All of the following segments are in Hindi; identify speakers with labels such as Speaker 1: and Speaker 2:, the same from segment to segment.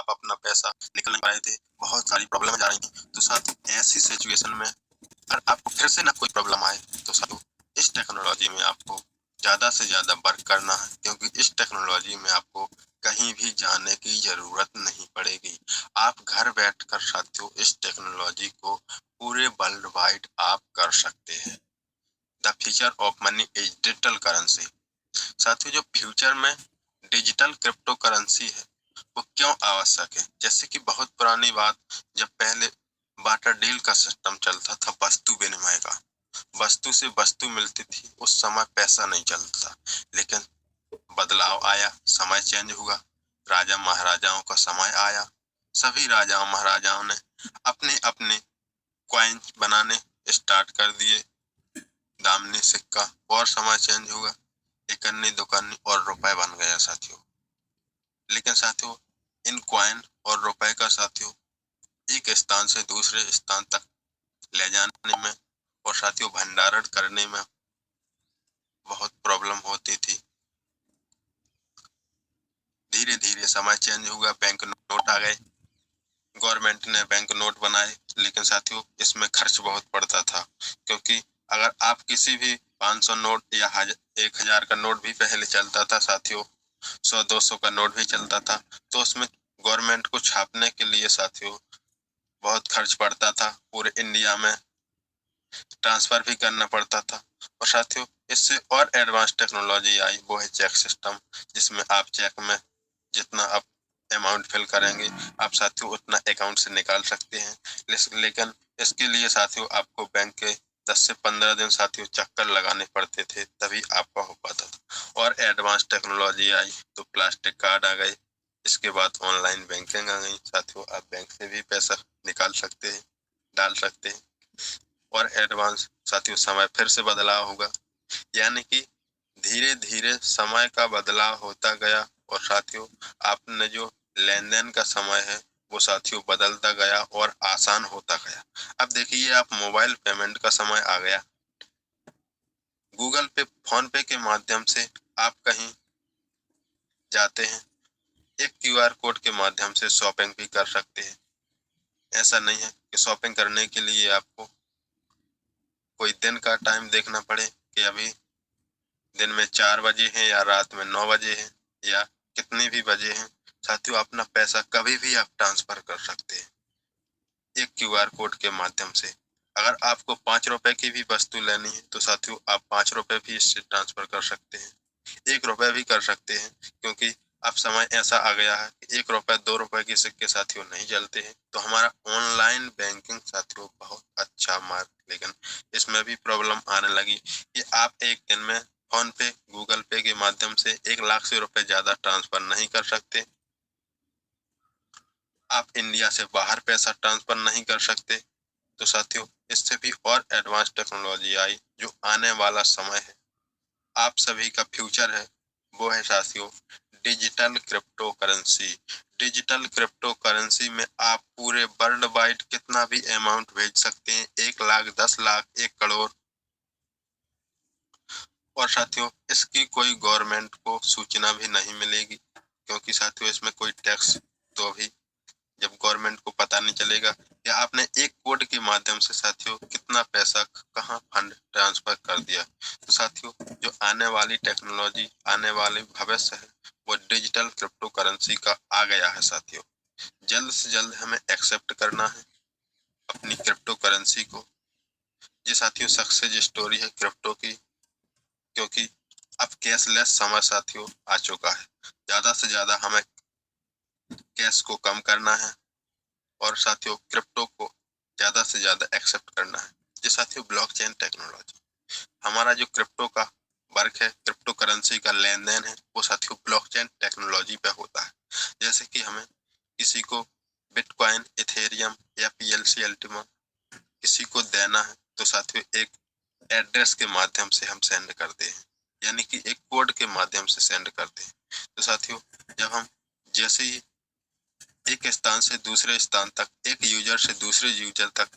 Speaker 1: आप अपना पैसा निकल नहीं पाए थे, बहुत सारी प्रॉब्लम आ रही थी। तो साथियों, ऐसी सिचुएशन में अगर आपको फिर से ना कोई प्रॉब्लम आए तो साथियों, इस टेक्नोलॉजी में आपको ज्यादा से ज्यादा वर्क करना है, क्योंकि इस टेक्नोलॉजी में आपको कहीं भी जाने की जरूरत नहीं पड़ेगी। आप घर बैठकर साथियों इस टेक्नोलॉजी को पूरे वर्ल्ड वाइड आप कर सकते हैं। The future of money is digital currency. साथियों, जो फ्यूचर में डिजिटल क्रिप्टो करेंसी है वो क्यों आवश्यक है? जैसे कि बहुत पुरानी बात, जब पहले बाटर डील का सिस्टम चलता था, वस्तु विनिमय का, वस्तु से वस्तु मिलती थी, उस समय पैसा नहीं चलता। लेकिन बदलाव आया, समय चेंज हुआ, राजा महाराजाओं का समय आया, सभी राजाओं महाराजाओं ने अपने अपने कॉइन बनाने स्टार्ट कर दिए, दामनी सिक्का, और समय चेंज हुआ, इकन्नी दुकन्नी और रुपए बन गया साथियों। लेकिन साथियों, इन कॉइन और रुपए का साथियों एक स्थान से दूसरे स्थान तक ले जाने में और साथियों भंडारण करने में बहुत प्रॉब्लम होती थी। धीरे धीरे समय चेंज हुआ, बैंक नोट आ गए, गवर्नमेंट ने बैंक नोट बनाए, लेकिन साथियों इसमें खर्च बहुत पड़ता था, क्योंकि अगर आप किसी भी 500 नोट या 1000 का नोट भी पहले चलता था साथियों, 100-200 का नोट भी चलता था, तो उसमें गवर्नमेंट को छापने के लिए साथियों बहुत खर्च पड़ता था, पूरे इंडिया में ट्रांसफर भी करना पड़ता था। और साथियों इससे और एडवांस टेक्नोलॉजी आई, वो है चेक सिस्टम, जिसमें आप चेक में जितना आप अमाउंट फिल करेंगे, आप साथियों उतना अकाउंट से निकाल सकते हैं। लेकिन इसके लिए साथियों आपको बैंक के 10 से 15 दिन साथियों चक्कर लगाने पड़ते थे, तभी आपका हो पाता था। और एडवांस टेक्नोलॉजी आई तो प्लास्टिक कार्ड आ गए, इसके बाद ऑनलाइन बैंकिंग आ गई साथियों, आप बैंक से भी पैसा निकाल सकते हैं, डाल सकते हैं। और एडवांस साथियों समय फिर से बदलाव होगा, यानी कि धीरे धीरे समय का बदलाव होता गया, और साथियों आपने जो लेन देन का समय है वो साथियों बदलता गया और आसान होता गया। अब देखिए, आप मोबाइल पेमेंट का समय आ गया, गूगल पे, फोन पे के माध्यम से आप कहीं जाते हैं, एक क्यूआर कोड के माध्यम से शॉपिंग भी कर सकते हैं। ऐसा नहीं है कि शॉपिंग करने के लिए आपको कोई दिन का टाइम देखना पड़े कि अभी दिन में 4 बजे हैं या रात में 9 बजे हैं या कितने भी बजे हैं। साथियों अपना पैसा कभी भी आप ट्रांसफर कर सकते हैं एक क्यूआर कोड के माध्यम से। अगर आपको 5 रुपए की भी वस्तु लेनी है तो साथियों आप 5 रुपए भी इससे ट्रांसफर कर सकते हैं, 1 रुपए भी कर सकते हैं, क्योंकि अब समय ऐसा आ गया है कि 1 रुपए 2 रुपए के सिक्के साथियों नहीं चलते हैं। तो हमारा ऑनलाइन बैंकिंग साथियों बहुत अच्छा मार्ग, लेकिन इसमें भी प्रॉब्लम आने लगी कि आप एक दिन में फोन पे, गूगल पे के माध्यम से 1 लाख से रुपए ज्यादा ट्रांसफर नहीं कर सकते। आप इंडिया से बाहर पैसा ट्रांसफर नहीं कर सकते। तो साथियों इससे भी और एडवांस टेक्नोलॉजी आई, जो आने वाला समय है, आप सभी का फ्यूचर है, वो है साथियों digital crypto currency. Digital crypto currency में आप पूरे वर्ल्ड वाइड कितना भी अमाउंट भेज सकते हैं, 1 लाख, 10 लाख, 1 करोड़। और साथियों इसकी कोई गवर्नमेंट को सूचना भी नहीं मिलेगी, क्योंकि साथियों इसमें कोई टैक्स तो भी जब गवर्नमेंट को पता नहीं चलेगा कि आपने एक कोड के माध्यम से साथियों कितना पैसा कहां फंड ट्रांसफर कर दिया। तो साथियों जो आने वाली टेक्नोलॉजी, आने वाले भविष्य है, वो डिजिटल क्रिप्टो करेंसी का आ गया है साथियों। जल्द से जल्द हमें एक्सेप्ट करना है अपनी क्रिप्टो करेंसी को। ये साथियों सक्सेस स्टोरी है क्रिप्टो की, क्योंकि अब कैशलेस समय साथियों आ चुका है। ज्यादा से ज्यादा हमें कैश को कम करना है और साथियों क्रिप्टो को ज्यादा से ज्यादा एक्सेप्ट करना है। ये साथियों ब्लॉकचेन टेक्नोलॉजी, हमारा जो क्रिप्टो का वर्क है, क्रिप्टो करेंसी का लेन देन है, वो साथियों ब्लॉकचेन टेक्नोलॉजी पे होता है। जैसे कि हमें किसी को बिटकॉइन, इथेरियम या पीएलसी अल्टीमा किसी को देना है, तो साथियों एक एड्रेस के माध्यम से हम सेंड करते हैं, यानी कि एक कोड के माध्यम से सेंड करते हैं। तो साथियों जब हम जैसे ही एक स्थान से दूसरे स्थान तक, एक यूजर से दूसरे यूजर तक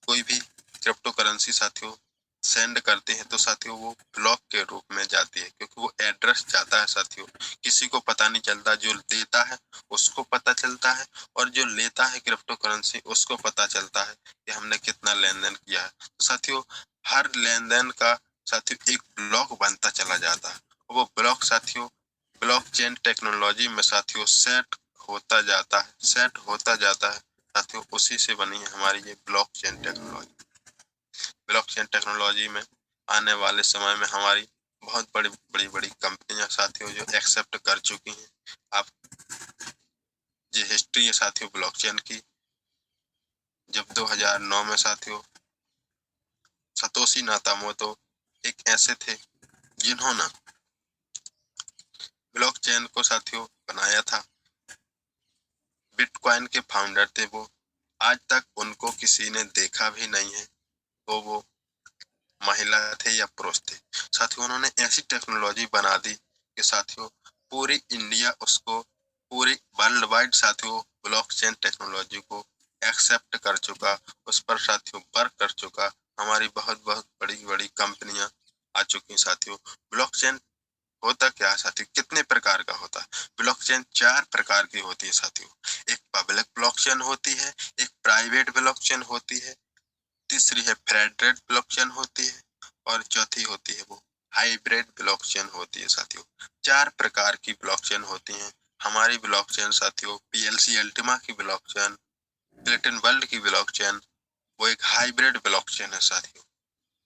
Speaker 1: कोई भी क्रिप्टो करेंसी साथियों सेंड करते हैं तो साथियों वो ब्लॉक के रूप में जाती है, क्योंकि वो एड्रेस जाता है साथियों, किसी को पता नहीं चलता। जो देता है उसको पता चलता है और जो लेता है क्रिप्टो करेंसी उसको पता चलता है कि हमने कितना लेन देन किया है। तो साथियों हर लेन देन का साथियों एक ब्लॉक बनता चला जाता है। वो ब्लॉक साथियों ब्लॉकचेन टेक्नोलॉजी में साथियों सेट होता जाता है, सेट होता जाता है साथियों। उसी से बनी है हमारी ये ब्लॉकचेन टेक्नोलॉजी। ब्लॉकचेन टेक्नोलॉजी में आने वाले समय में हमारी बहुत बड़ी कंपनियां साथियों जो एक्सेप्ट कर चुकी हैं। आप ये हिस्ट्री है साथियों ब्लॉकचेन की। जब 2009 में साथियों सतोशी नाकामोटो एक ऐसे थे जिन्होंने ब्लॉकचेन को साथियों बनाया था। बिटकॉइन के फाउंडर थे वो। आज तक उनको किसी ने देखा भी नहीं है, तो वो महिला थे या पुरुष थे। साथियों उन्होंने ऐसी टेक्नोलॉजी बना दी कि साथियों पूरी इंडिया उसको, पूरी वर्ल्ड वाइड साथियों ब्लॉकचेन टेक्नोलॉजी को एक्सेप्ट कर चुका, उस पर साथियों वर्क कर चुका। हमारी बहुत बड़ी कंपनियां आ चुकी साथियों। ब्लॉकचेन होता क्या है साथियों, कितने प्रकार का होता है? ब्लॉकचेन 4 प्रकार की होती है साथियों। एक पब्लिक ब्लॉकचेन होती है, एक प्राइवेट ब्लॉकचेन होती है, तीसरी है फेडरेट ब्लॉकचेन होती है और चौथी होती है वो हाइब्रिड ब्लॉकचेन होती है साथियों। 4 प्रकार की ब्लॉकचेन होती हैं। हमारी ब्लॉकचेन साथियों पीएलसी अल्टीमा की ब्लॉकचेन, प्लेटिन वर्ल्ड की ब्लॉकचेन, वो एक हाइब्रिड ब्लॉकचेन है साथियों।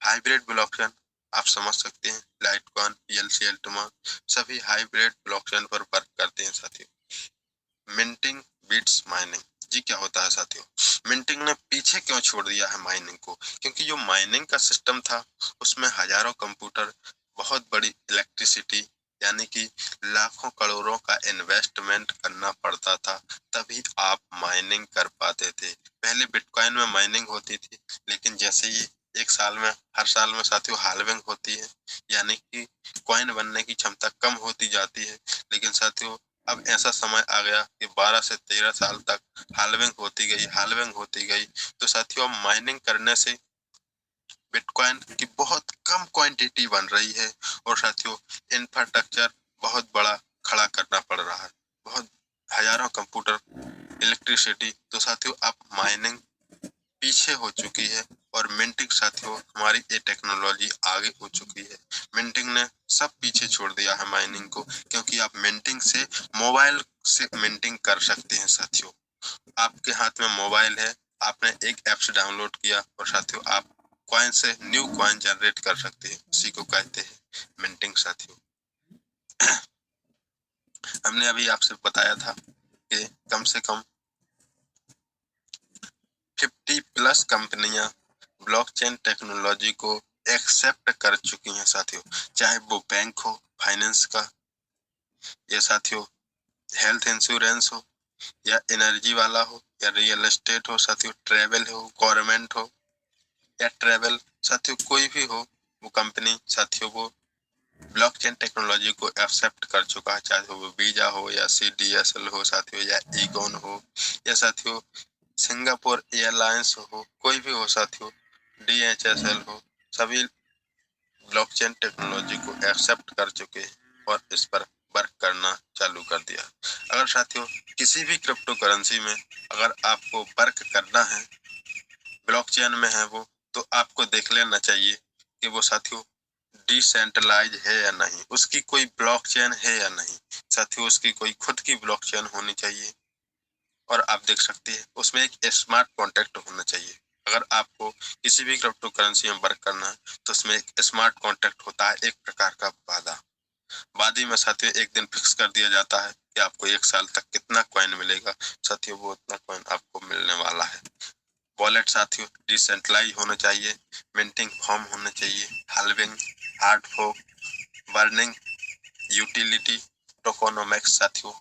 Speaker 1: हाइब्रिड ब्लॉकचेन आप समझ सकते हैं, लाइटकॉइन, पीएलसी अल्टीमा सभी हाइब्रिड ब्लॉकचेन पर वर्क करते हैं साथियों। मिंटिंग बीट्स माइनिंग, जी क्या होता है साथियों? मिंटिंग ने पीछे क्यों छोड़ दिया है माइनिंग को? क्योंकि जो माइनिंग का सिस्टम था उसमें हजारों कंप्यूटर, बहुत बड़ी इलेक्ट्रिसिटी, यानी कि लाखों करोड़ों का इन्वेस्टमेंट करना पड़ता था, तभी आप माइनिंग कर पाते थे। पहले बिटकॉइन में माइनिंग होती थी, लेकिन जैसे ही एक साल में, हर साल में साथियों हाल्विंग होती है, यानी कि कॉइन बनने की क्षमता कम होती जाती है। लेकिन साथियों अब ऐसा समय आ गया कि 12 से 13 साल तक हाल्विंग होती गई, हाल्विंग होती गई। तो साथियों माइनिंग करने से बिटकॉइन की बहुत कम क्वांटिटी बन रही है और साथियों इंफ्रास्ट्रक्चर बहुत बड़ा खड़ा करना पड़ रहा है, बहुत हजारों कंप्यूटर, इलेक्ट्रिसिटी। तो साथियों अब माइनिंग पीछे हो चुकी है और मिंटिंग साथियों हमारी ये टेक्नोलॉजी आगे हो चुकी है। मिंटिंग ने सब पीछे छोड़ दिया है माइनिंग को, क्योंकि आप मिंटिंग से मोबाइल से मिंटिंग कर सकते हैं साथियों। आपके हाथ में मोबाइल है, आपने एक ऐप्स डाउनलोड किया और साथियों आप कॉइन से न्यू कॉइन जनरेट कर सकते हैं, उसी को कहते हैं मिंटिंग साथियों। हमने अभी आपसे बताया था कि कम से कम 50 प्लस कंपनियां ब्लॉकचेन टेक्नोलॉजी को एक्सेप्ट कर चुकी हैं साथियों। चाहे वो बैंक हो, फाइनेंस का, या साथियों हेल्थ इंश्योरेंस हो, या एनर्जी वाला हो, या रियल एस्टेट हो साथियों, ट्रेवल हो, गवर्नमेंट हो या ट्रेवल, साथियों कोई भी हो, वो कंपनी साथियों वो ब्लॉकचेन टेक्नोलॉजी को एक्सेप्ट कर चुका है। चाहे वो वीजा हो या सीडीएसएल हो साथियों, या ईगोन हो, या साथियों सिंगापुर एयरलाइंस हो, कोई भी हो साथियों, डीएचएसएल हो, सभी ब्लॉकचेन टेक्नोलॉजी को एक्सेप्ट कर चुके हैं और इस पर वर्क करना चालू कर दिया। अगर साथियों किसी भी क्रिप्टो करेंसी में अगर आपको वर्क करना है, ब्लॉकचेन में है वो, तो आपको देख लेना चाहिए कि वो साथियों डिसेंट्रलाइज है या नहीं, उसकी कोई ब्लॉकचेन है या नहीं। साथियों उसकी कोई खुद की ब्लॉकचेन होनी चाहिए और आप देख सकते हैं उसमें एक स्मार्ट कॉन्ट्रैक्ट होना चाहिए। अगर आपको किसी भी क्रिप्टो करेंसी में वर्क करना है तो उसमें एक स्मार्ट कॉन्ट्रैक्ट होता है, एक प्रकार का वादा। वादे में साथियों एक दिन फिक्स कर दिया जाता है कि आपको 1 साल तक कितना कॉइन मिलेगा। साथियों वो उतना कॉइन आपको मिलने वाला है। वॉलेट साथियों डिसेंट्रलाइज होना चाहिए, मिंटिंग फॉर्म होना चाहिए, हाल्विंग, हार्ड फोक, बर्निंग, यूटिलिटी, टोकोनोमैक्स साथियों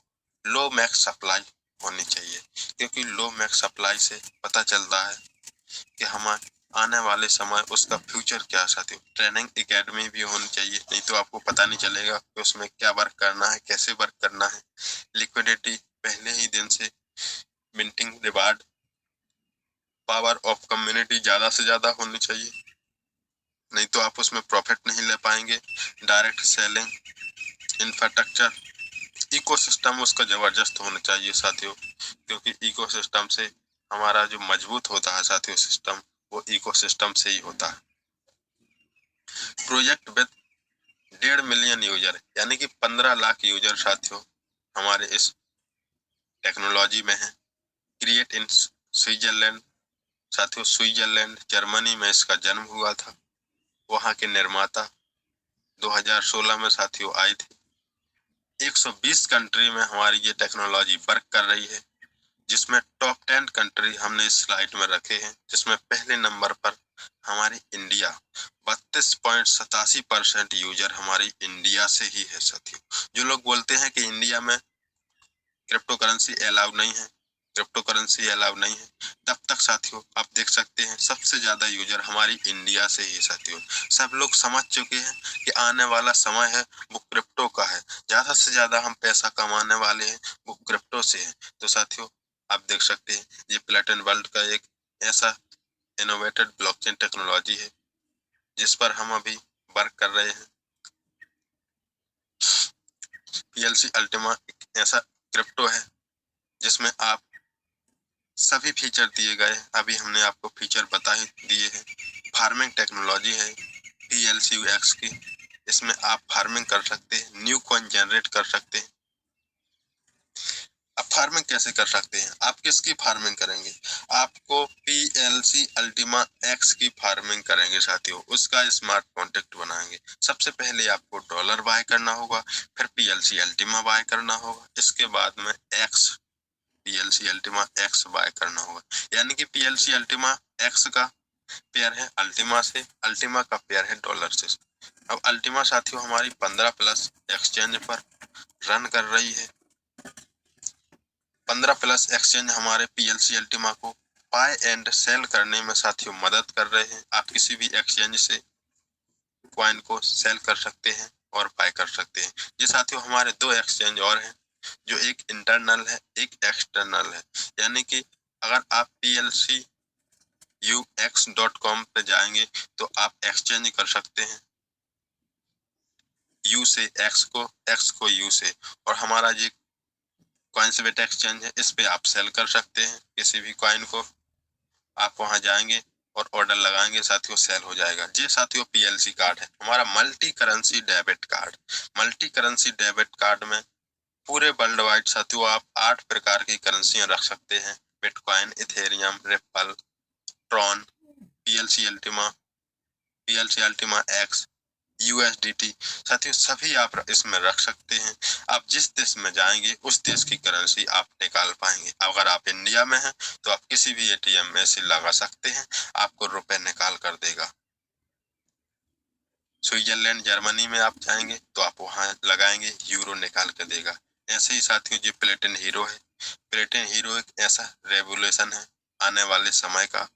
Speaker 1: लो मैक्स सप्लाई होनी चाहिए, क्योंकि लो मैक्स सप्लाई से पता चलता है कि हमारे आने वाले समय उसका फ्यूचर क्या है साथियों। ट्रेनिंग एकेडमी भी होनी चाहिए, नहीं तो आपको पता नहीं चलेगा कि उसमें क्या वर्क करना है, कैसे वर्क करना है। लिक्विडिटी पहले ही दिन से, minting reward, power of community ज्यादा से ज्यादा होनी चाहिए। नहीं तो आप उसमें प्रॉफिट नहीं ले पाएंगे। डायरेक्ट सेलिंग, इंफ्रास्ट्रक्चर, इकोसिस्टम उसका जबरदस्त होना चाहिए साथियों, क्योंकि इकोसिस्टम से हमारा जो मजबूत होता है साथियों सिस्टम, वो इकोसिस्टम से ही होता है। प्रोजेक्ट विद 1.5 मिलियन यूजर, यानी कि 15 लाख यूजर साथियों हमारे इस टेक्नोलॉजी में है। क्रिएट इन स्विट्जरलैंड, साथियों स्विट्जरलैंड जर्मनी में इसका जन्म हुआ था। वहां के निर्माता 2016 में साथियों आए थे। 120 कंट्री में हमारी ये टेक्नोलॉजी वर्क कर रही है, जिसमें टॉप 10 कंट्री हमने इस स्लाइड में रखे हैं, जिसमें पहले नंबर पर हमारी इंडिया, 32.87% यूजर हमारी इंडिया से ही है साथियों। जो लोग बोलते हैं कि इंडिया में क्रिप्टो करेंसी अलाउ नहीं है, क्रिप्टो करेंसी अलाउ नहीं है, तब तक साथियों आप देख सकते हैं सबसे ज्यादा यूजर हमारी इंडिया से ही साथियों। सब लोग समझ चुके हैं कि आने वाला समय है वो क्रिप्टो का है, ज्यादा से ज्यादा हम पैसा कमाने वाले हैं वो क्रिप्टो से है। तो साथियों आप देख सकते हैं ये प्लेटन वर्ल्ड का एक ऐसा इनोवेटेड ब्लॉकचेन टेक्नोलॉजी है जिस पर हम अभी वर्क कर रहे हैं। पीएलसी अल्टीमा एक ऐसा क्रिप्टो है जिसमें आप सभी फीचर दिए गए, अभी हमने आपको फीचर बता ही दिए हैं। फार्मिंग टेक्नोलॉजी है PLCUX की, इसमें आप फार्मिंग कर सकते हैं, न्यू कॉइन जनरेट कर सकते हैं। अब फार्मिंग कैसे कर सकते हैं, आप किसकी फार्मिंग करेंगे, आपको PLC अल्टीमा X की फार्मिंग करेंगे साथियों, उसका स्मार्ट कॉन्ट्रैक्ट बनाएंगे। सबसे पहले आपको डॉलर बाय करना होगा, फिर PLC अल्टीमा बाय करना होगा, इसके बाद में PLC अल्टीमा X बाय करना होगा। यानी कि PLC अल्टीमा X का पेयर है अल्टीमा से, अल्टीमा का पेयर है डॉलर से। अब अल्टीमा साथियों हमारी 15+ एक्सचेंज पर रन कर रही है। 15+ एक्सचेंज हमारे PLC अल्टीमा को बाय एंड सेल करने में साथियों मदद कर रहे हैं। आप किसी भी एक्सचेंज से कॉइन को सेल कर सकते हैं और बाय कर सकते हैं। ये साथियों हमारे 2 एक्सचेंज और हैं, जो एक इंटरनल है एक एक्सटर्नल है। यानी कि अगर आप PLCUX.com पे जाएंगे तो आप एक्सचेंज कर सकते हैं U से X को, X को U से, और हमारा ये कॉइन्सबेट एक्सचेंज है, इस पे आप सेल कर सकते हैं किसी भी कॉइन को। आप वहां जाएंगे और ऑर्डर लगाएंगे साथियों, सेल हो जाएगा। ये साथियों PLC कार्ड है हमारा multi currency debit card. Multi currency debit card में पूरे वर्ल्ड वाइड साथियों आप 8 प्रकार की करेंसियां रख सकते हैं, bitcoin, Ethereum, ripple, Tron, PLC Ultima X, USDT साथियों सभी आप इसमें रख सकते हैं। आप जिस देश में जाएंगे उस देश की करेंसी आप निकाल पाएंगे। अगर आप इंडिया में हैं तो आप किसी भी ATM में से लगा सकते हैं, आपको रुपए निकाल कर देगा। स्विट्जरलैंड जर्मनी में आप जाएंगे तो आप वहां लगाएंगे, यूरो निकाल कर देगा। ऐसे ही साथियों जो प्लेटन हीरो है, प्लेटन हीरो एक ऐसा रेवोल्यूशन है आने वाले समय का।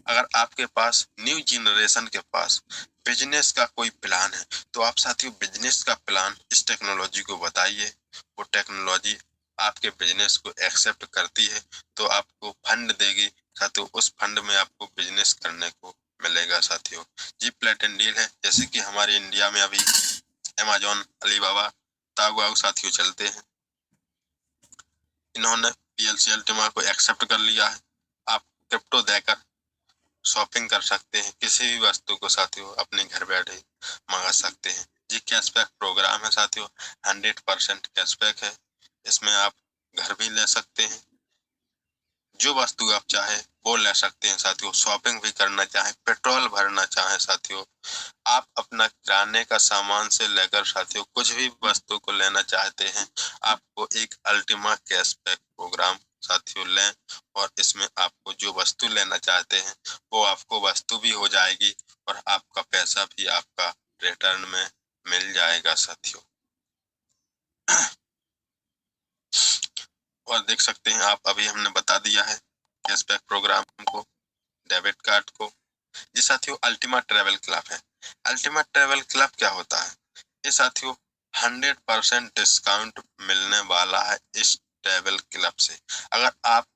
Speaker 1: अगर आपके पास न्यू जनरेशन के पास बिजनेस का कोई प्लान है तो आप साथियों बिजनेस का प्लान इस टेक्नोलॉजी को बताइए, वो टेक्नोलॉजी आपके बिजनेस को एक्सेप्ट करती है तो आपको फंड देगी साथियों, उस फंड में आपको बिजनेस करने को मिलेगा साथियों। जी प्लेटन डील है, जैसे कि हमारे इंडिया में अभी अमेजॉन, अलीबाबा, तागुआऊ साथियों चलते हैं। इन्होंने PLC अल्टीमा को एक्सेप्ट कर लिया है। आप क्रिप्टो देकर शॉपिंग कर सकते हैं, किसी भी वस्तु को साथियों अपने घर बैठे मंगा सकते हैं। ये कैशबैक प्रोग्राम है साथियों, 100% कैशबैक है। इसमें आप घर भी ले सकते हैं, जो वस्तु आप चाहे वो ले सकते हैं साथियों। शॉपिंग भी करना चाहे, पेट्रोल भरना चाहे साथियों, आप अपना किराने का सामान से लेकर साथियों कुछ भी वस्तु को लेना चाहते हैं, आपको एक अल्टीमा कैशबैक प्रोग्राम साथियों लें, और इसमें आपको जो वस्तु लेना चाहते हैं वो आपको वस्तु भी हो जाएगी और आपका पैसा भी आपका रिटर्न में मिल जाएगा साथियों। और देख सकते हैं आप, अभी हमने बता दिया है कैशबैक प्रोग्राम को, डेबिट कार्ड को। ये साथियों अल्टीमा ट्रेवल क्लब है। अल्टीमा ट्रेवल क्लब क्या होता है, ये साथियों 100% डिस्काउंट मिलने वाला है इस ट्रेवल क्लब से। अगर आप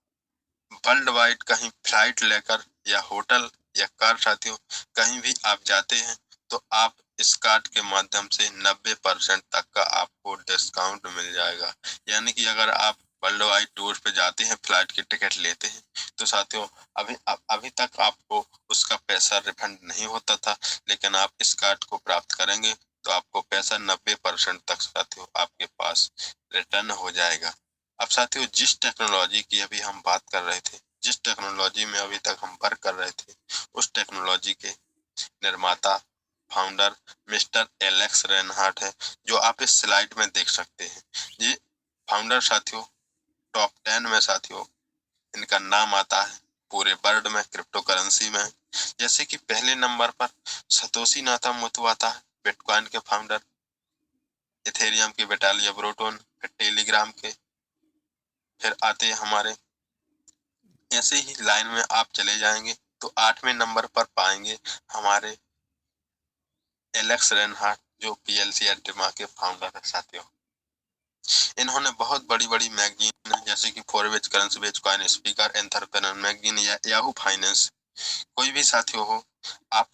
Speaker 1: वर्ल्ड वाइड कहीं फ्लाइट लेकर या होटल या कार साथियों, कहीं भी आप जाते हैं तो आप इस कार्ड के माध्यम से 90% तक का आपको डिस्काउंट मिल जाएगा। यानी कि अगर आप वर्ल्ड वाइड टूर पे जाते हैं, फ्लाइट की टिकट लेते हैं, तो साथियों अभी तक आपको उसका पैसा रिफंड नहीं होता था, लेकिन आप इस कार्ड को प्राप्त करेंगे तो आपको पैसा 90% तक साथियों आपके पास रिटर्न हो जाएगा। अब साथियों, जिस टेक्नोलॉजी की अभी हम बात कर रहे थे, जिस टेक्नोलॉजी में अभी तक हम वर्क कर रहे थे, उस टेक्नोलॉजी के निर्माता फाउंडर मिस्टर एलेक्स रेनहार्ट है, जो आप इस स्लाइड में देख सकते हैं। ये फाउंडर साथियों टॉप 10 में साथियों इनका नाम आता है पूरे वर्ल्ड में क्रिप्टो करेंसी में। जैसे कि पहले नंबर पर सतोशी नाकामोतो आता है, बिटकॉइन के फाउंडर, इथेरियम के विटालियो ब्रोटोन, फिर टेलीग्राम के, फिर आते हैं हमारे, ऐसे ही लाइन में आप चले जाएंगे तो 8वें नंबर पर पाएंगे हमारे एलेक्स रेनहार्ट, जो पीएलसी एल्टिमा के फाउंडर है साथियों। इन्होंने बहुत बड़ी बड़ी मैगजीन जैसे कि फॉरवेज करेंसी बेच कॉइन स्पीकर एंटरप्रेन्योर मैगजीन या याहू फाइनेंस, कोई भी साथियों हो, आप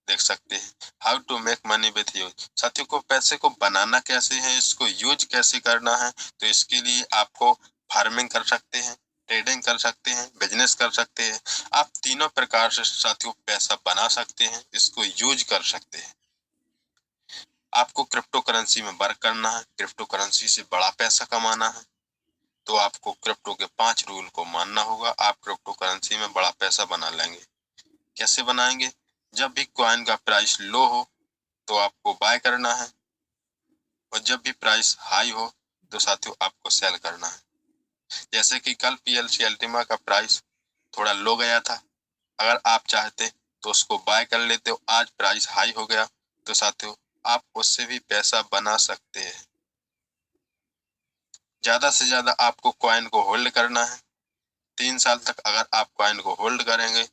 Speaker 1: देख सकते हैं। How to make money with use, साथियों को पैसे को बनाना कैसे है, इसको यूज कैसे करना है, तो इसके लिए आपको फार्मिंग कर सकते हैं, ट्रेडिंग कर सकते हैं, बिजनेस कर सकते हैं। आप तीनों प्रकार से साथियों पैसा बना सकते हैं, इसको यूज कर सकते हैं। आपको क्रिप्टो करेंसी में वर्क करना है, क्रिप्टो करेंसी से बड़ा पैसा कमाना है, तो आपको क्रिप्टो के 5 रूल को मानना होगा। आप क्रिप्टो करेंसी में बड़ा पैसा बना लेंगे। कैसे बनाएंगे? जब भी कॉइन का प्राइस लो हो तो आपको बाय करना है, और जब भी प्राइस हाई हो तो साथियों आपको सेल करना है। जैसे कि कल पीएलसी अल्टीमा का प्राइस थोड़ा लो गया था, अगर आप चाहते तो उसको बाय कर लेते हो। आज प्राइस हाई हो गया तो साथियों आप उससे भी पैसा बना सकते हैं। ज्यादा से ज्यादा आपको कॉइन को होल्ड करना है। 3 साल तक अगर आप कॉइन को होल्ड करेंगे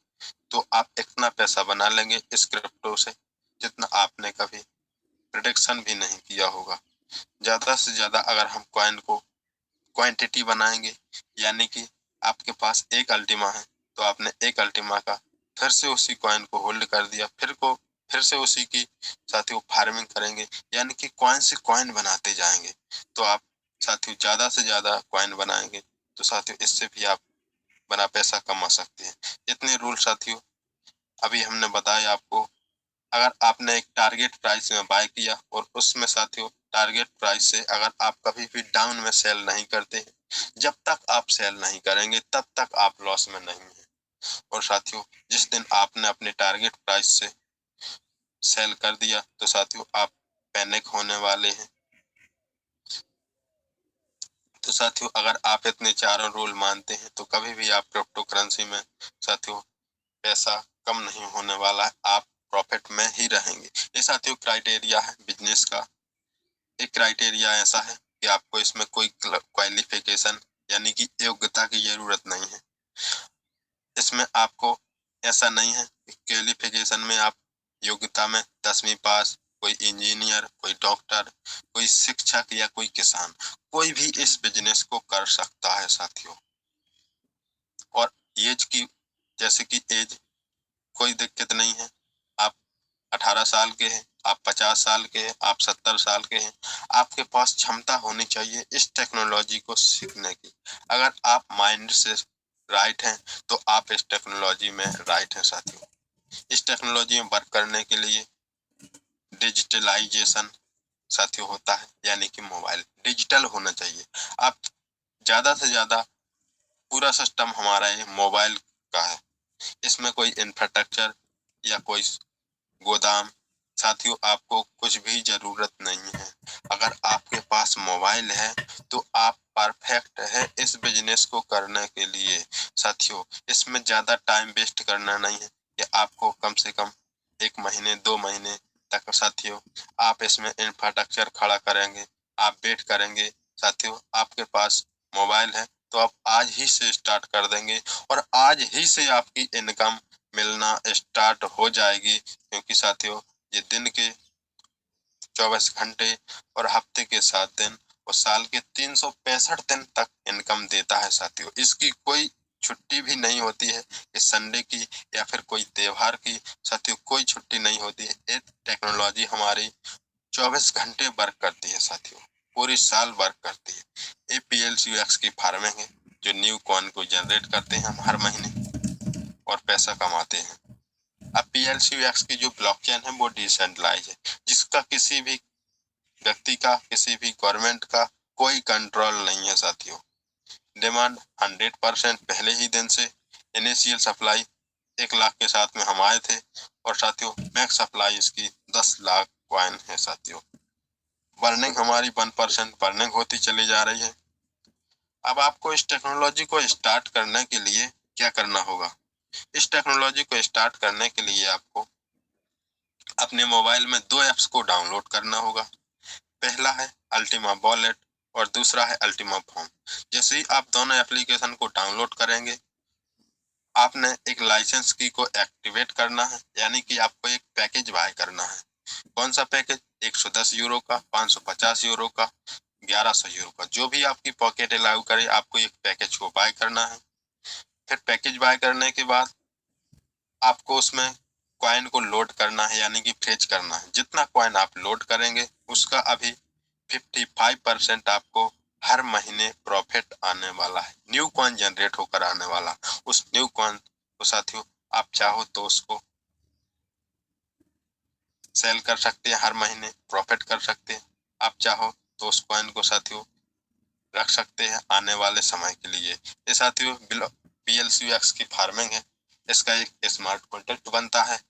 Speaker 1: तो आप इतना पैसा बना लेंगे इस क्रिप्टो से, जितना आपने कभी प्रिडिक्शन भी नहीं किया होगा। ज्यादा से ज्यादा अगर हम कॉइन को क्वांटिटी बनाएंगे, यानी कि आपके पास एक अल्टीमा है तो आपने एक अल्टीमा का फिर से उसी कॉइन को होल्ड कर दिया, फिर से उसी की साथियों फार्मिंग करेंगे, यानी कि कॉइन से कॉइन बनाते जाएंगे। तो आप साथियों ज्यादा से ज्यादा कॉइन बनाएंगे तो साथियों इससे भी आप बना पैसा कमा सकते हैं। इतने रूल साथियों अभी हमने बताया आपको। अगर आपने एक टारगेट प्राइस में बाय किया और उसमें साथियों टारगेट प्राइस से अगर आप कभी भी डाउन में सेल नहीं करते हैं, जब तक आप सेल नहीं करेंगे तब तक आप लॉस में नहीं है। और साथियों जिस दिन आपने अपने टारगेट प्राइस से सेल कर दिया तो साथियों आप पैनिक होने वाले हैं। तो साथियों अगर आप इतने चारों रूल मानते हैं तो कभी भी आप क्रिप्टो करेंसी में साथियों पैसा कम नहीं होने वाला है, आप प्रॉफिट में ही रहेंगे। ये साथियों क्राइटेरिया है बिजनेस का। एक क्राइटेरिया ऐसा है कि आपको इसमें कोई क्वालिफिकेशन यानी कि योग्यता की जरूरत नहीं है। इसमें आपको ऐसा नहीं है कि क्वालिफिकेशन में आप योग्यता में 10वीं पास, कोई इंजीनियर, कोई डॉक्टर, कोई शिक्षक या कोई किसान, कोई भी इस बिजनेस को कर सकता है साथियों। और एज की, जैसे कि एज कोई दिक्कत नहीं है। आप 18 साल के हैं, आप 50 साल के हैं, आप 70 साल के हैं, आपके पास क्षमता होनी चाहिए इस टेक्नोलॉजी को सीखने की। अगर आप माइंड से राइट हैं तो आप इस टेक्नोलॉजी में राइट हैं साथियों। इस टेक्नोलॉजी में वर्क करने के लिए डिजिटलाइजेशन साथियों होता है, यानी कि मोबाइल डिजिटल होना चाहिए। आप ज्यादा से ज्यादा पूरा सिस्टम हमारा ये मोबाइल का है। इसमें कोई इंफ्रास्ट्रक्चर या कोई गोदाम साथियों आपको कुछ भी जरूरत नहीं है। अगर आपके पास मोबाइल है तो आप परफेक्ट है इस बिजनेस को करने के लिए साथियों। इसमें ज्यादा टाइम वेस्ट करना नहीं है कि आपको कम से कम 1 महीने 2 महीने तक साथियों आप इसमें इंफ्रास्ट्रक्चर खड़ा करेंगे, आप वेट करेंगे। साथियों आपके पास मोबाइल है तो आप आज ही से स्टार्ट कर देंगे और आज ही से आपकी इनकम मिलना स्टार्ट हो जाएगी, क्योंकि साथियों ये दिन के 24 घंटे और हफ्ते के 7 दिन और साल के 365 दिन तक इनकम देता है साथियों। इसकी कोई छुट्टी भी नहीं होती है कि संडे की या फिर कोई त्योहार की, साथियों कोई छुट्टी नहीं होती है। ये टेक्नोलॉजी हमारी 24 घंटे वर्क करती है साथियों, पूरी साल वर्क करती है। ये PLCUX की फार्मिंग है जो न्यू कॉइन को जनरेट करते हैं हम हर महीने और पैसा कमाते हैं। अब PLCUX की जो ब्लॉकचेन है वो डिसेंट्रलाइज है, जिसका किसी भी व्यक्ति का, किसी भी गवर्नमेंट का कोई कंट्रोल नहीं है साथियों। डिमांड 100% पहले ही दिन से, इनिशियल सप्लाई 1 लाख के साथ में हम आए थे और साथियों मैक्स सप्लाई इसकी 10 लाख कॉइन है साथियों। बर्निंग हमारी 1% बर्निंग होती चली जा रही है। अब आपको इस टेक्नोलॉजी को स्टार्ट करने के लिए क्या करना होगा? इस टेक्नोलॉजी को स्टार्ट करने के लिए आपको अपने मोबाइल में 2 ऐप्स को डाउनलोड करना होगा। पहला है अल्टीमा वॉलेट और दूसरा है अल्टीमा फॉर्म। जैसे ही आप दोनों एप्लीकेशन को डाउनलोड करेंगे, आपने एक लाइसेंस की को एक्टिवेट करना है, यानी कि आपको एक पैकेज बाय करना है। कौन सा पैकेज? 110 यूरो का, 550 यूरो का, 1100 यूरो का, जो भी आपकी पॉकेट अलाउ करे, आपको एक पैकेज को बाय करना है। फिर पैकेज बाय करने के बाद आपको उसमें कॉइन को लोड करना है, यानी कि फेच करना है। जितना कॉइन आप लोड करेंगे उसका अभी 55% आपको हर महीने प्रॉफिट आने वाला है, न्यू कॉइन जनरेट होकर आने वाला। उस न्यू कॉइन को साथियों आप चाहो तो उसको सेल कर सकते हैं, हर महीने प्रॉफिट कर सकते हैं। आप चाहो तो उस कॉइन को साथियों रख सकते हैं आने वाले समय के लिए। ये साथियों PLCUX की फार्मिंग है। इसका एक स्मार्ट कॉन्ट्रैक्ट बनता है,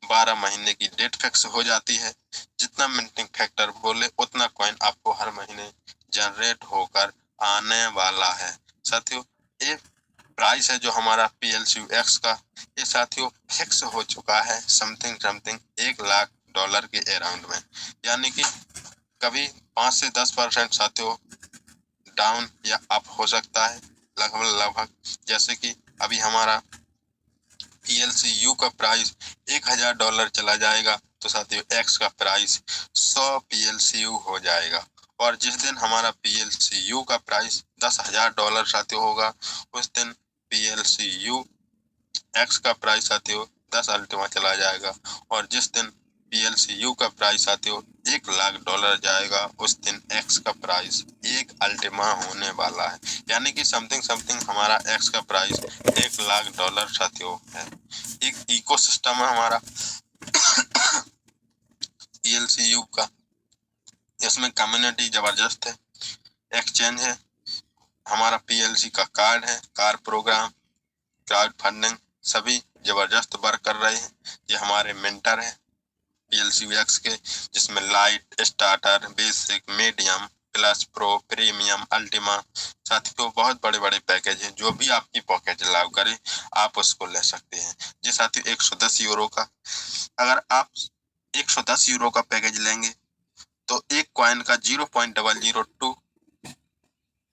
Speaker 1: 12 महीने की डेट फिक्स हो जाती है। जितना मिंटिंग फैक्टर बोले उतना कॉइन आपको हर महीने जनरेट होकर आने वाला है। साथियों ये प्राइस है जो हमारा PLCUX का, ये साथियों फिक्स हो चुका है समथिंग 1 लाख डॉलर के अराउंड में, यानी कि कभी 5 से 10% साथियों डाउन या अप हो सकता है लगभग। जैसे कि अभी हमारा PLCU का प्राइस $1000 चला जाएगा तो साथियों X का प्राइस 100 PLCU हो जाएगा। और जिस दिन हमारा PLCU का प्राइस $10,000 साथियों होगा, उस दिन PLCU X का प्राइस साथियों 10 अल्टीमा चला जाएगा। और जिस दिन PLCU का प्राइस साथियों $1 लाख जाएगा, उस दिन X का प्राइस 1 अल्टीमा होने वाला है, यानी कि समथिंग हमारा X का प्राइस $1 लाख साथियों है। एक इकोसिस्टम है हमारा PLCU का, इसमें कम्युनिटी जबरदस्त है, एक्सचेंज है, हमारा PLC का कार्ड है, कार प्रोग्राम, क्राउड फंडिंग सभी जबरदस्त वर्क कर रहे हैं। ये हमारे मेंटर हैं PLCUX के, जिसमें light, starter, basic, medium, plus, pro, premium, Ultima, साथियों बहुत बड़े बड़े पैकेज हैं। जो भी आपकी पॉकेट अलाउ करे आप उसको ले सकते हैं। जी साथियों 110 यूरो का, अगर आप 110 यूरो का पैकेज लेंगे तो एक कॉइन का 0.002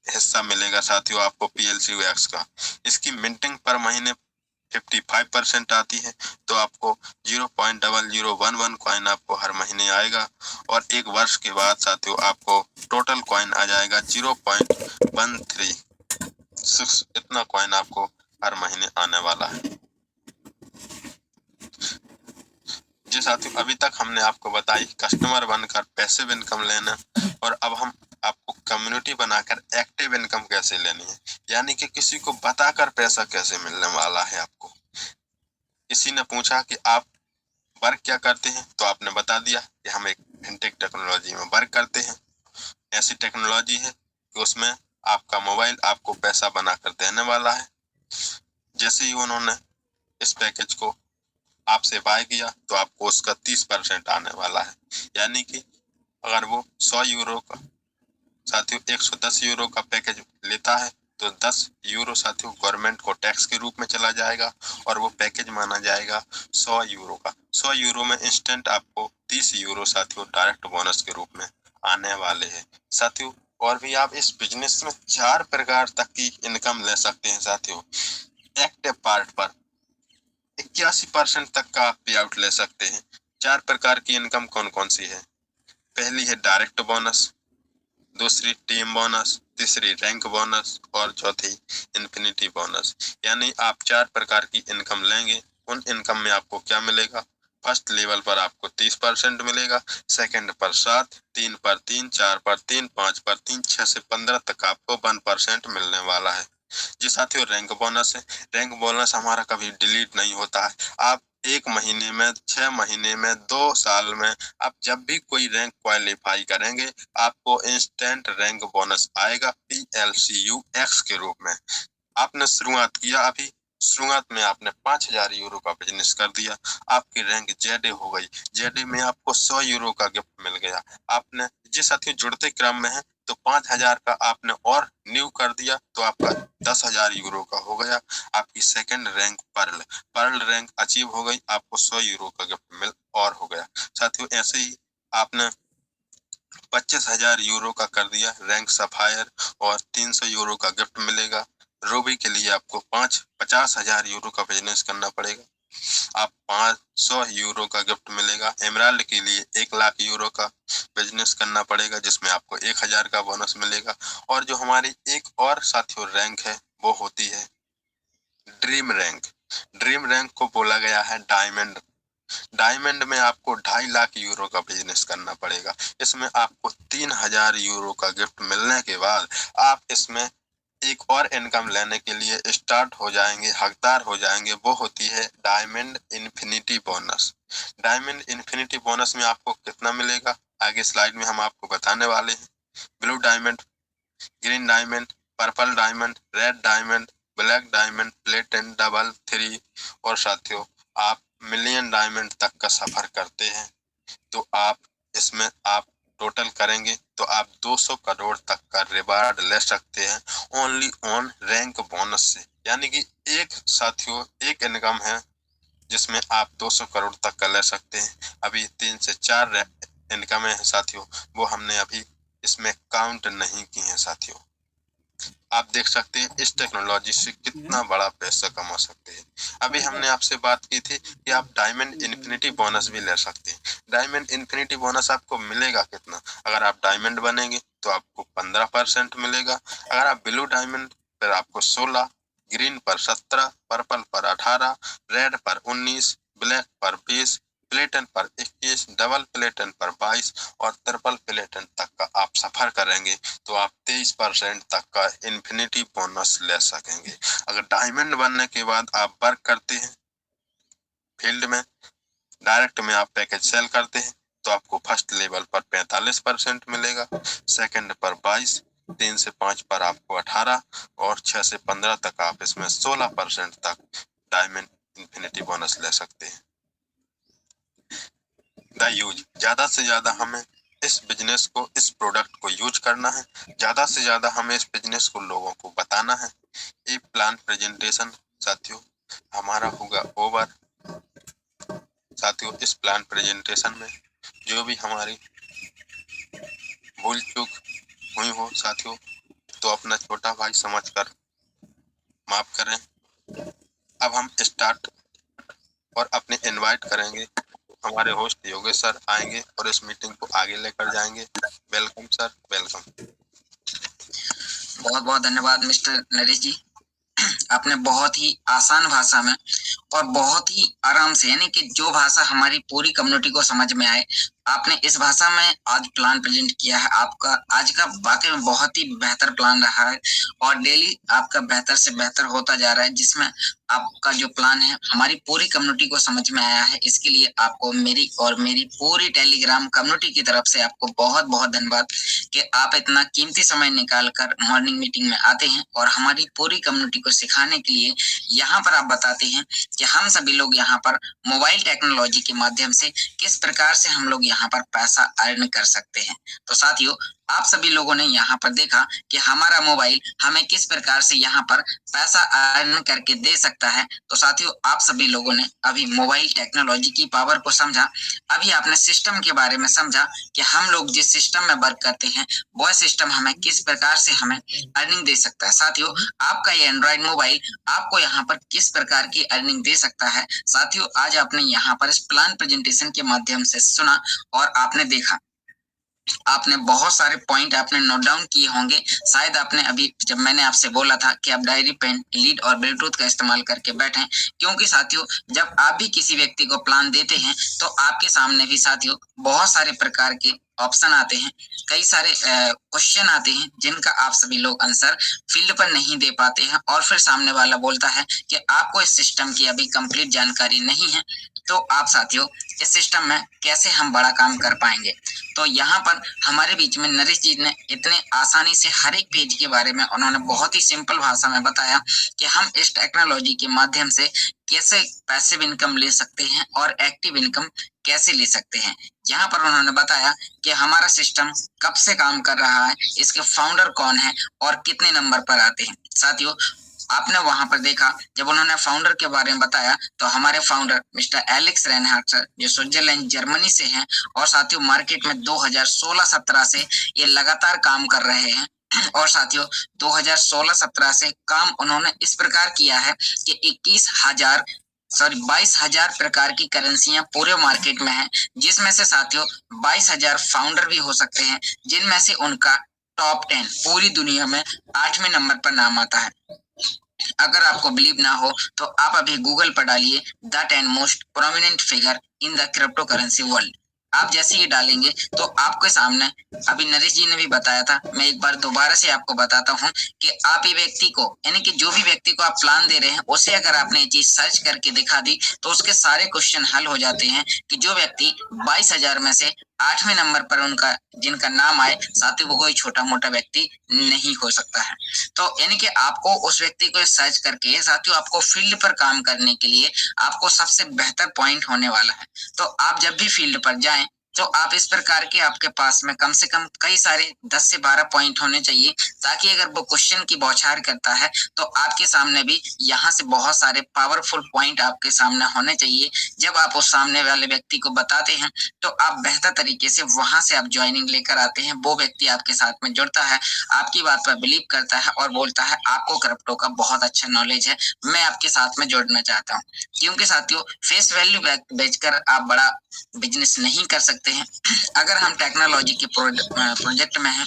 Speaker 1: हिस्सा मिलेगा साथियों आपको PLCUX का। इसकी मिंटिंग पर महीने 55% आती है, तो आपको 0.0011 कॉइन आपको हर महीने आएगा। और 1 वर्ष के बाद साथियों आपको टोटल कॉइन आ जाएगा 0.136, इतना कॉइन आपको हर महीने आने वाला है। जी साथियों अभी तक हमने आपको बताई कस्टमर बनकर पैसिव इनकम लेना, और अब हम आपको कम्युनिटी बनाकर एक्टिव इनकम कैसे लेनी है, यानी कि किसी को बताकर पैसा कैसे मिलने वाला है आपको। किसी ने पूछा कि आप वर्क क्या करते हैं, तो आपने बता दिया कि हम एक फिनटेक टेक्नोलॉजी में वर्क करते हैं। ऐसी टेक्नोलॉजी है कि उसमें आपका मोबाइल आपको पैसा बनाकर देने वाला है। जैसे ही उन्होंने इस पैकेज को आपसे बाय किया तो आपको उसका 30% आने वाला है, यानी कि अगर वो 100 यूरो का साथियों 110 यूरो का पैकेज लेता है तो 10 यूरो साथियों गवर्नमेंट को टैक्स के रूप में चला जाएगा, और वो पैकेज माना जाएगा 100 यूरो का। 100 यूरो में इंस्टेंट आपको 30 यूरो साथियों डायरेक्ट बोनस के रूप में आने वाले हैं साथियों। और भी आप इस बिजनेस में 4 प्रकार तक की इनकम ले सकते हैं साथियों। एक्टिव पार्ट पर 81% तक का आप पे आउट ले सकते हैं। 4 प्रकार की इनकम कौन कौन सी है? पहली है डायरेक्ट बोनस, दूसरी टीम बोनस, तीसरी रैंक बोनस और चौथी इन्फिनिटी बोनस। यानी आप 4 प्रकार की इनकम लेंगे। उन इनकम में आपको क्या मिलेगा? फर्स्ट लेवल पर आपको 30% मिलेगा, सेकंड पर 7, 3 पर 3, 4 पर 3, 5 पर 3, 6 से 15 तक आपको 1% मिलने वाला है। जी साथियों, रैंक बोनस है। रैंक बोनस हमारा कभी डिलीट नहीं होता है। आप 1 महीने में, 6 महीने में, 2 साल में, आप जब भी कोई रैंक क्वालिफाई करेंगे, आपको इंस्टेंट रैंक बोनस आएगा PLCUX के रूप में। आपने शुरुआत किया, अभी शुरुआत में आपने 5,000 यूरो का बिजनेस कर दिया, आपकी रैंक जेड हो गई। जेड में आपको 100 यूरो का गिफ्ट मिल गया। आपने जिस साथियों जुड़ते क्रम में है, तो 5,000 का आपने और न्यू कर दिया, तो आपका 10,000 यूरो का हो गया। आपकी second rank Perl Perl rank achieve हो गई, आपको 100 यूरो का गिफ्ट मिल और हो गया। साथियों ऐसे ही आपने 25,000 यूरो का कर दिया रैंक सफायर और 300 यूरो का गिफ्ट मिलेगा। रूबी के लिए आपको 50,000 यूरो का बिजनेस करना पड़ेगा, आप 500 यूरो का गिफ्ट मिलेगा। एमराल्ड के लिए 1,00,000 यूरो का बिजनेस करना पड़ेगा, जिसमें आपको 1,000 का बोनस मिलेगा। और जो हमारी एक और साथियों रैंक है, वो होती है ड्रीम रैंक। ड्रीम रैंक को बोला गया है डायमंड। डायमंड में आपको 2.5 लाख यूरो का बिजनेस करना पड़ेगा। इसमें आपको 3,000 यूरो का गिफ्ट मिलने के बाद आप इसमें एक और इनकम लेने के लिए स्टार्ट हो जाएंगे, हकदार हो जाएंगे। वो होती है diamond infinity bonus. Diamond infinity bonus में आपको कितना मिलेगा, आगे स्लाइड में हम आपको बताने वाले हैं। Blue diamond, green diamond, purple diamond, red diamond, black diamond, platinum, double, 3 और साथियों आप मिलियन डायमंड तक का सफर करते हैं, तो आप इसमें आप टोटल करेंगे तो आप 200 करोड़ तक का रिवार्ड ले सकते हैं ओनली ऑन रैंक बोनस से। यानी कि एक साथियों एक इनकम है जिसमें आप 200 करोड़ तक का ले सकते हैं। अभी 3 से 4 इनकम है साथियों, वो हमने अभी इसमें काउंट नहीं की है साथियों। आप देख सकते हैं इस टेक्नोलॉजी से कितना बड़ा पैसा कमा सकते हैं। अभी हमने आपसे बात की थी कि आप डायमंड इन्फिनिटी बोनस भी ले सकते हैं। डायमंड इन्फिनिटी बोनस आपको मिलेगा कितना? अगर आप डायमंड बनेंगे तो आपको 15% मिलेगा। अगर आप ब्लू डायमंड पर आपको 16, ग्रीन पर 17, पर्पल पर 18, रेड पर 19, ब्लैक पर 20, प्लेटन पर 21, डबल प्लेटन पर 22 और ट्रिपल प्लेटन तक का आप सफर करेंगे तो आप 23% तक का इन्फिनिटी बोनस ले सकेंगे। अगर डायमंड बनने के बाद आप वर्क करते हैं फील्ड में, डायरेक्ट में आप पैकेज सेल करते हैं, तो आपको फर्स्ट लेवल पर 45% मिलेगा, सेकंड पर 22, 3 से 5 पर आपको 18 और 6 से 15 तक आप इसमें 16% तक डायमंड इन्फिनिटी बोनस ले सकते हैं। द यूज, ज्यादा से ज्यादा हमें इस बिजनेस को, इस प्रोडक्ट को यूज करना है, ज्यादा से ज्यादा हमें इस बिजनेस को लोगों को बताना है। ये प्लान प्रेजेंटेशन साथियों हमारा होगा ओवर। साथियों इस प्लान प्रेजेंटेशन में जो भी हमारी भूल चूक हुई हो साथियों, तो अपना छोटा भाई समझकर माफ करें। अब हम स्टार्ट और अपने इनवाइट करेंगे, हमारे होस्ट योगेश सर आएंगे और इस मीटिंग को आगे लेकर जाएंगे। Welcome sir, welcome.
Speaker 2: बहुत बहुत धन्यवाद मिस्टर नरेश जी। आपने बहुत ही आसान भाषा में और बहुत ही आराम से, यानी कि जो भाषा हमारी पूरी कम्युनिटी को समझ में आए, आपने इस भाषा में आज प्लान प्रेजेंट किया है। आपका आज का वाकई में बहुत ही बेहतर प्लान रहा है और डेली आपका बेहतर से बेहतर होता जा रहा है, जिसमें आपका जो प्लान है हमारी पूरी कम्युनिटी को समझ में आया है। इसके लिए आपको मेरी और मेरी पूरी टेलीग्राम कम्युनिटी की तरफ से आपको बहुत बहुत धन्यवाद कि आप इतना कीमती समय निकाल कर मॉर्निंग मीटिंग में आते हैं और हमारी पूरी कम्युनिटी को सिखाने के लिए यहाँ पर आप बताते हैं कि हम सभी लोग यहाँ पर मोबाइल टेक्नोलॉजी के माध्यम से किस प्रकार से हम लोग यहाँ पर पैसा अर्न कर सकते हैं। तो साथियों आप सभी लोगों ने यहाँ पर देखा कि हमारा मोबाइल हमें किस प्रकार से यहाँ पर पैसा अर्न करके दे सकता है। तो साथियों आप सभी लोगों ने अभी मोबाइल टेक्नोलॉजी की पावर को समझा। अभी आपने सिस्टम के बारे में समझा कि हम लोग जिस सिस्टम में वर्क करते हैं वह सिस्टम हमें किस प्रकार से हमें अर्निंग दे सकता है। साथियों आपका ये एंड्रॉइड मोबाइल आपको यहाँ पर किस प्रकार की अर्निंग दे सकता है। साथियों आज आपने यहाँ पर इस प्लान प्रेजेंटेशन के माध्यम से सुना और आपने देखा आपने बहुत सारे पॉइंट आपने नोट डाउन किए होंगे। शायद आपने अभी जब मैंने आपसे बोला था कि आप डायरी, पेन, लीड और ब्लूटूथ का इस्तेमाल करके बैठें, क्योंकि साथियों जब आप भी किसी व्यक्ति को प्लान देते हैं तो आपके सामने भी साथियों बहुत सारे प्रकार के ऑप्शन आते हैं, कई सारे क्वेश्चन आते हैं जिनका आप सभी लोग आंसर फील्ड पर नहीं दे पाते हैं, और फिर सामने वाला बोलता है कि आपको इस सिस्टम की अभी कंप्लीट जानकारी नहीं है, तो आप साथियों इस सिस्टम में कैसे हम बड़ा काम कर पाएंगे। तो यहाँ पर हमारे बीच में नरेश जी ने इतने आसानी से हर एक पेज के बारे में उन्होंने बहुत ही सिंपल भाषा में बताया कि हम इस टेक्नोलॉजी के माध्यम से कैसे पैसिव इनकम ले सकते हैं और एक्टिव इनकम कैसे ले सकते हैं। यहाँ पर उन्होंने बताया कि हमारा सिस्टम कब से काम कर रहा है, इसके फाउंडर कौन है और कितने नंबर पर आते हैं। साथियों आपने वहां पर देखा जब उन्होंने फाउंडर के बारे में बताया तो हमारे founder mister Alex Reinhart sir जो स्विट्जरलैंड जर्मनी से हैं, और साथियों मार्केट में 2016-17 से ये लगातार काम कर रहे हैं। और साथियों 2016-17 से काम उन्होंने इस प्रकार किया है कि 22,000 प्रकार की करेंसियां पूरे मार्केट में है, जिसमें से साथियों 22,000 फाउंडर भी हो सकते हैं, जिनमें से उनका टॉप 10 पूरी दुनिया में 8वें नंबर पर नाम आता है। अगर आपको बिलीव ना हो तो आप अभी गूगल पर डालिए the 10 most prominent figure in the crypto currency world. आप जैसे ही डालेंगे तो आपके सामने अभी नरेश जी ने भी बताया था, मैं एक बार दोबारा से आपको बताता हूँ कि आप ये व्यक्ति को यानी कि जो भी व्यक्ति को आप प्लान दे रहे हैं उसे अगर आपने ये चीज सर्च करके दिखा दी तो उसके सारे क्वेश्चन हल हो जाते हैं कि जो व्यक्ति 22,000 में से 8वें नंबर पर उनका जिनका नाम आए, साथ ही वो कोई छोटा मोटा व्यक्ति नहीं हो सकता है। तो यानी कि आपको उस व्यक्ति को सर्च करके साथियों आपको फील्ड पर काम करने के लिए आपको सबसे बेहतर पॉइंट होने वाला है। तो आप जब भी फील्ड पर जाएं तो आप इस प्रकार के आपके पास में कम से कम कई सारे 10 से 12 पॉइंट होने चाहिए, ताकि अगर वो क्वेश्चन की बौछार करता है तो आपके सामने भी यहाँ से बहुत सारे पावरफुल पॉइंट आपके सामने होने चाहिए। जब आप उस सामने वाले व्यक्ति को बताते हैं तो आप बेहतर तरीके से वहां से आप ज्वाइनिंग लेकर आते हैं, वो व्यक्ति आपके साथ में जुड़ता है, आपकी बात पर बिलीव करता है और बोलता है आपको क्रिप्टो का बहुत अच्छा नॉलेज है, मैं आपके साथ में जुड़ना चाहता हूँ। क्योंकि साथियों फेस वैल्यू बेचकर आप बड़ा बिजनेस नहीं कर सकते हैं। अगर हम टेक्नोलॉजी के प्रोजेक्ट में हैं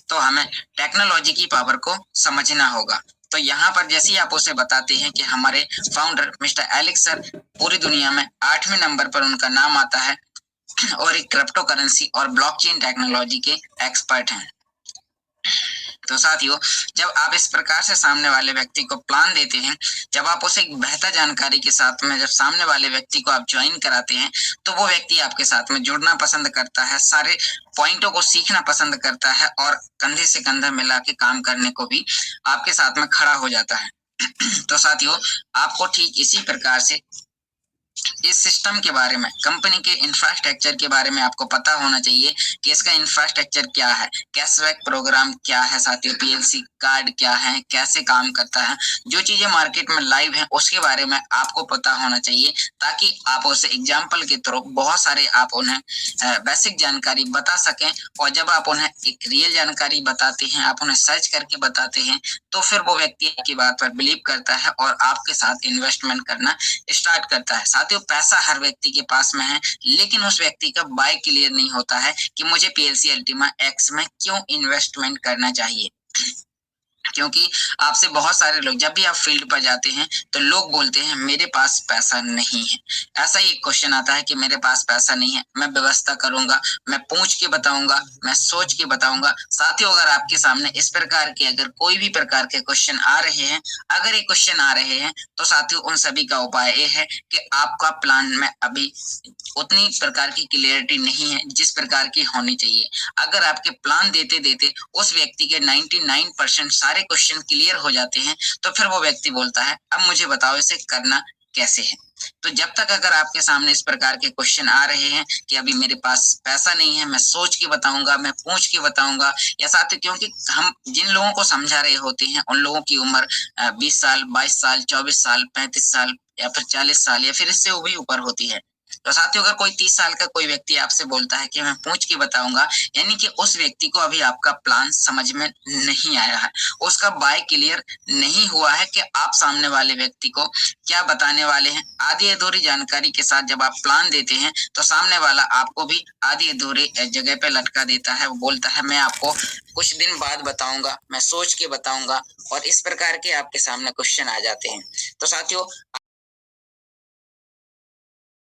Speaker 2: तो हमें टेक्नोलॉजी की पावर को समझना होगा। तो यहाँ पर जैसे ही आप उसे बताते हैं कि हमारे फाउंडर मिस्टर एलेक्स सर पूरी दुनिया में 8वें नंबर पर उनका नाम आता है और एक क्रिप्टो करेंसी और ब्लॉकचेन टेक्नोलॉजी के एक्सपर्ट हैं। तो साथियों जब आप इस प्रकार से सामने वाले व्यक्ति को प्लान देते हैं, जब आप उसे बेहतर जानकारी के साथ में जब सामने वाले व्यक्ति को आप ज्वाइन कराते हैं तो वो व्यक्ति आपके साथ में जुड़ना पसंद करता है, सारे पॉइंटों को सीखना पसंद करता है और कंधे से कंधा मिला के काम करने को भी आपके साथ में खड़ा हो जाता है। तो साथियों आपको ठीक इसी प्रकार से इस सिस्टम के बारे में, कंपनी के इंफ्रास्ट्रक्चर के बारे में आपको पता होना चाहिए कि इसका इंफ्रास्ट्रक्चर क्या है, कैशबैक प्रोग्राम क्या है, साथियों पीएलसी कार्ड क्या है, कैसे काम करता है, जो चीजें मार्केट में लाइव हैं उसके बारे में आपको पता होना चाहिए, ताकि आप उसे एग्जाम्पल के थ्रू बहुत सारे आप उन्हें बेसिक जानकारी बता सकें। और जब आप उन्हें एक रियल जानकारी बताते हैं, आप उन्हें सर्च करके बताते हैं, तो फिर वो व्यक्ति आपकी बात पर बिलीव करता है और आपके साथ इन्वेस्टमेंट करना स्टार्ट करता है। साथियों पैसा हर व्यक्ति के पास में है, लेकिन उस व्यक्ति का बाय क्लियर नहीं होता है कि मुझे पीएलसी अल्टीमा एक्स में क्यों इन्वेस्टमेंट करना चाहिए। क्योंकि आपसे बहुत सारे लोग जब भी आप फील्ड पर जाते हैं तो लोग बोलते हैं मेरे पास पैसा नहीं है। ऐसा ही एक क्वेश्चन आता है कि मेरे पास पैसा नहीं है, मैं व्यवस्था करूंगा, मैं पूछ के बताऊंगा, मैं सोच के बताऊंगा। साथियों अगर आपके सामने इस प्रकार के अगर कोई भी प्रकार के क्वेश्चन आ रहे हैं, अगर ये क्वेश्चन आ रहे हैं तो साथियों उन सभी का उपाय ये है कि आपका प्लान में अभी उतनी प्रकार की क्लियरिटी नहीं है जिस प्रकार की होनी चाहिए। अगर आपके प्लान देते देते उस व्यक्ति के 99% सारे क्वेश्चन क्लियर हो जाते हैं तो फिर वो व्यक्ति बोलता है अब मुझे बताओ इसे करना कैसे है। तो जब तक अगर आपके सामने इस प्रकार के क्वेश्चन आ रहे हैं कि अभी मेरे पास पैसा नहीं है, मैं सोच के बताऊंगा, मैं पूछ के बताऊंगा, या साथ ही क्योंकि हम जिन लोगों को समझा रहे होते हैं उन लोगों की उम्र 20 साल, 22 साल, 24 साल, 35 साल या फिर 40 साल या फिर इससे भी ऊपर होती है। तो साथियों अगर कोई 30 साल का कोई व्यक्ति आपसे बोलता है कि मैं पूछ के बताऊंगा, यानी कि उस व्यक्ति को अभी आपका प्लान समझ में नहीं आया है, उसका बाय क्लियर नहीं हुआ है कि आप सामने वाले व्यक्ति को क्या बताने वाले हैं। आधी अधूरी जानकारी के साथ जब आप प्लान देते हैं तो सामने वाला आपको भी आधी अधूरी जगह पे लटका देता है। वो बोलता है मैं आपको कुछ दिन बाद बताऊंगा, मैं सोच के बताऊंगा, और इस प्रकार के आपके सामने क्वेश्चन आ जाते हैं। तो साथियों